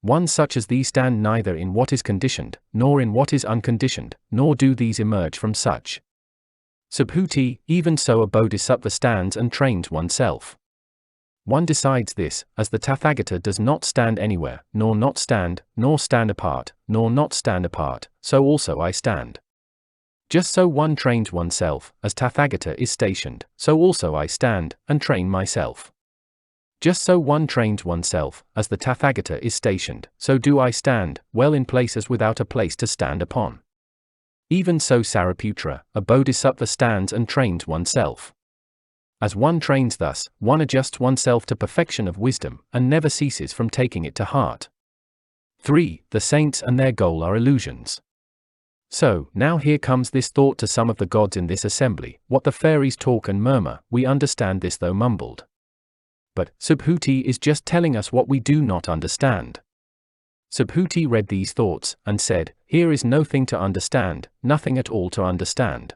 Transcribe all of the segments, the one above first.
One such as these stand neither in what is conditioned, nor in what is unconditioned, nor do these emerge from such. Subhuti, even so a bodhisattva stands and trains oneself. One decides this, as the Tathagata does not stand anywhere, nor not stand, nor stand apart, nor not stand apart, so also I stand. Just so one trains oneself, as Tathagata is stationed, so also I stand, and train myself. Just so one trains oneself, as the Tathagata is stationed, so do I stand, well in places without a place to stand upon. Even so Sariputra, a bodhisattva stands and trains oneself. As one trains thus, one adjusts oneself to perfection of wisdom, and never ceases from taking it to heart. 3. The saints and their goal are illusions. So, now here comes this thought to some of the gods in this assembly, what the fairies talk and murmur, we understand this though mumbled. But, Subhuti is just telling us what we do not understand. Subhuti read these thoughts, and said, here is no thing to understand, nothing at all to understand.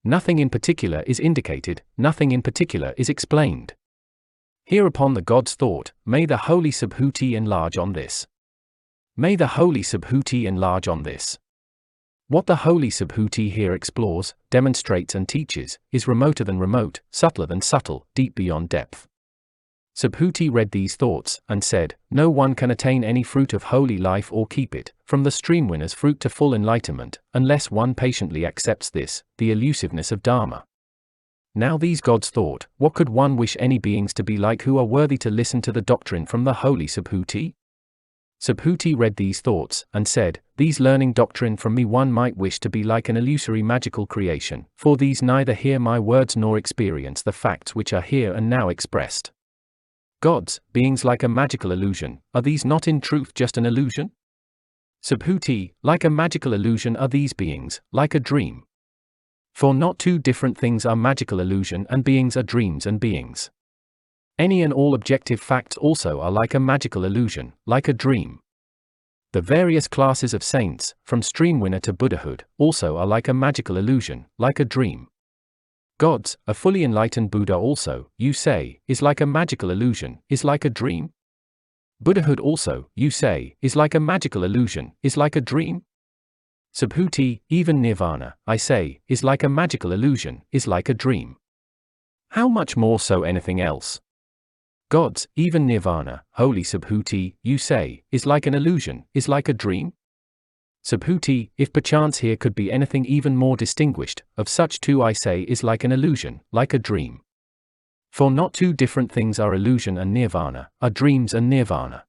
Nothing in particular is indicated, nothing in particular is explained. Hereupon the gods thought, may the holy Subhuti enlarge on this. May the holy Subhuti enlarge on this. What the holy Subhuti here explores, demonstrates and teaches, is remoter than remote, subtler than subtle, deep beyond depth. Subhuti read these thoughts, and said, no one can attain any fruit of holy life or keep it, from the Streamwinner's fruit to full enlightenment, unless one patiently accepts this, the elusiveness of Dharma. Now these gods thought, what could one wish any beings to be like who are worthy to listen to the doctrine from the holy Subhuti? Subhuti read these thoughts, and said, these learning doctrine from me one might wish to be like an illusory magical creation, for these neither hear my words nor experience the facts which are here and now expressed. Gods, beings like a magical illusion, are these not in truth just an illusion? Subhuti, like a magical illusion are these beings, like a dream. For not two different things are magical illusion and beings are dreams and beings. Any and all objective facts also are like a magical illusion, like a dream. The various classes of saints, from Streamwinner to Buddhahood, also are like a magical illusion, like a dream. Gods, a fully enlightened Buddha also, you say, is like a magical illusion, is like a dream? Buddhahood also, you say, is like a magical illusion, is like a dream? Subhuti, even Nirvana, I say, is like a magical illusion, is like a dream. How much more so anything else? Gods, even Nirvana, holy Subhuti, you say, is like an illusion, is like a dream? Subhuti, if perchance here could be anything even more distinguished, of such too I say is like an illusion, like a dream. For not two different things are illusion and nirvana, are dreams and nirvana.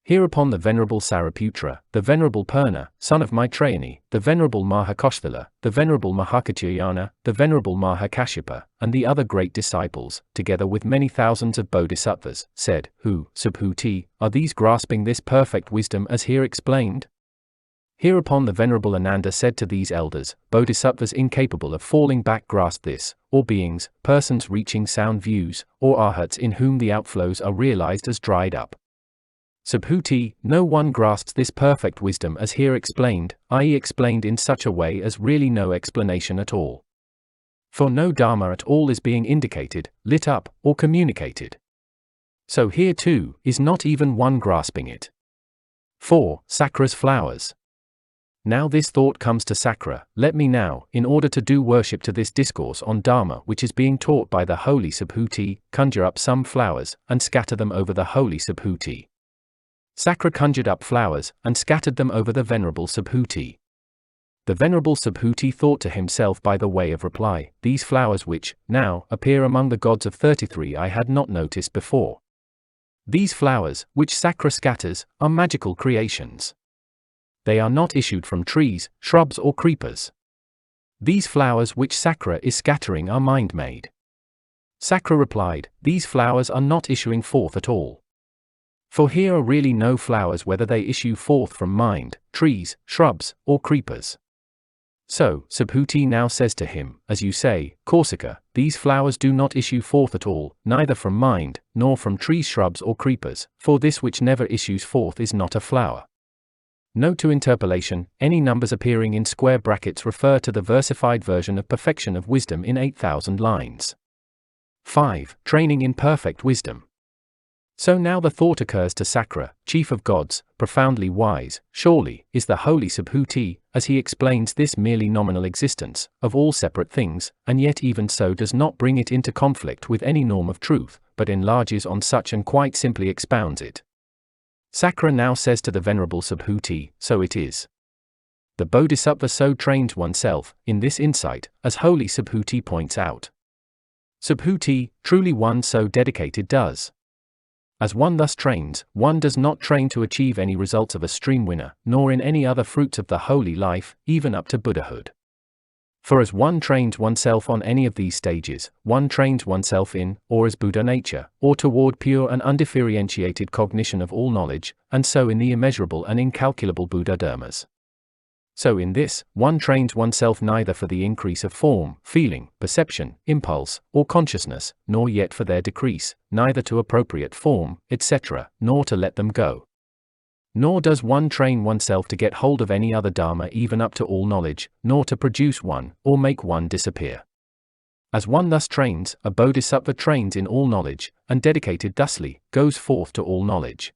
Hereupon the venerable Sariputra, the venerable Purna, son of Maitrayani, the venerable Mahakoshthala, the venerable Mahakatyayana, the venerable Mahakashyapa, and the other great disciples, together with many thousands of bodhisattvas, said, who, Subhuti, are these grasping this perfect wisdom as here explained? Hereupon the venerable Ananda said to these elders, bodhisattvas incapable of falling back grasp this, or beings, persons reaching sound views, or arhats in whom the outflows are realized as dried up. Subhuti, no one grasps this perfect wisdom as here explained, i.e. explained in such a way as really no explanation at all. For no Dharma at all is being indicated, lit up, or communicated. So here too, is not even one grasping it. 4. Sakra's flowers. Now this thought comes to Sakra, let me now, in order to do worship to this discourse on Dharma which is being taught by the holy Subhuti, conjure up some flowers, and scatter them over the holy Subhuti. Sakra conjured up flowers, and scattered them over the venerable Subhuti. The venerable Subhuti thought to himself by the way of reply, these flowers which, now, appear among the gods of 33 I had not noticed before. These flowers, which Sakra scatters, are magical creations. They are not issued from trees, shrubs or creepers. These flowers which Sakra is scattering are mind-made. Sakra replied, these flowers are not issuing forth at all. For here are really no flowers whether they issue forth from mind, trees, shrubs, or creepers. So, Subhuti now says to him, as you say, Korsika, these flowers do not issue forth at all, neither from mind, nor from trees, shrubs or creepers, for this which never issues forth is not a flower. Note to interpolation, any numbers appearing in square brackets refer to the versified version of perfection of wisdom in 8,000 lines. 5. Training in perfect wisdom. So now the thought occurs to Sakra, chief of gods, profoundly wise, surely, is the holy Subhuti, as he explains this merely nominal existence, of all separate things, and yet even so does not bring it into conflict with any norm of truth, but enlarges on such and quite simply expounds it. Sakra now says to the venerable Subhuti, so it is. The Bodhisattva so trains oneself, in this insight, as holy Subhuti points out. Subhuti, truly one so dedicated does. As one thus trains, one does not train to achieve any results of a streamwinner, nor in any other fruits of the holy life, even up to Buddhahood. For as one trains oneself on any of these stages, one trains oneself in, or as Buddha nature, or toward pure and undifferentiated cognition of all knowledge, and so in the immeasurable and incalculable Buddha dharmas. So in this, one trains oneself neither for the increase of form, feeling, perception, impulse, or consciousness, nor yet for their decrease, neither to appropriate form, etc., nor to let them go. Nor does one train oneself to get hold of any other dharma even up to all knowledge, nor to produce one, or make one disappear. As one thus trains, a bodhisattva trains in all knowledge, and dedicated thusly, goes forth to all knowledge.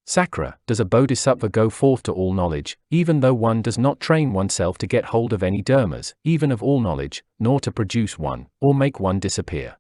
Sakra, does a bodhisattva go forth to all knowledge, even though one does not train oneself to get hold of any dharmas, even of all knowledge, nor to produce one, or make one disappear?